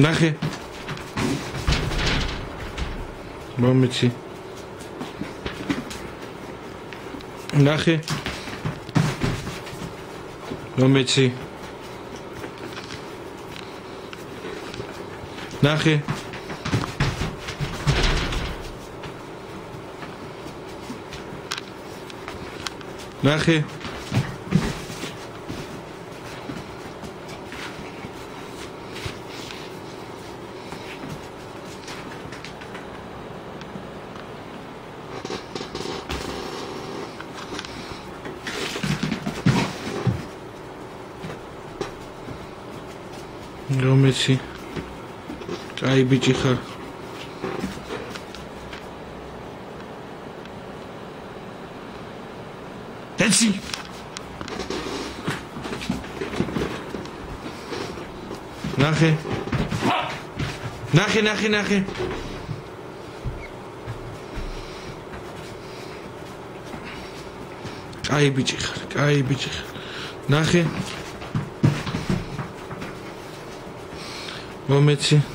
ნახე მომეცი ნახე მომეცი ნახე ნახე რომეცი კაი ბიჭი ხარ დეცი ნახე ნახე ნახე ნახე კაი ბიჭი ხარ ნახე მომეცი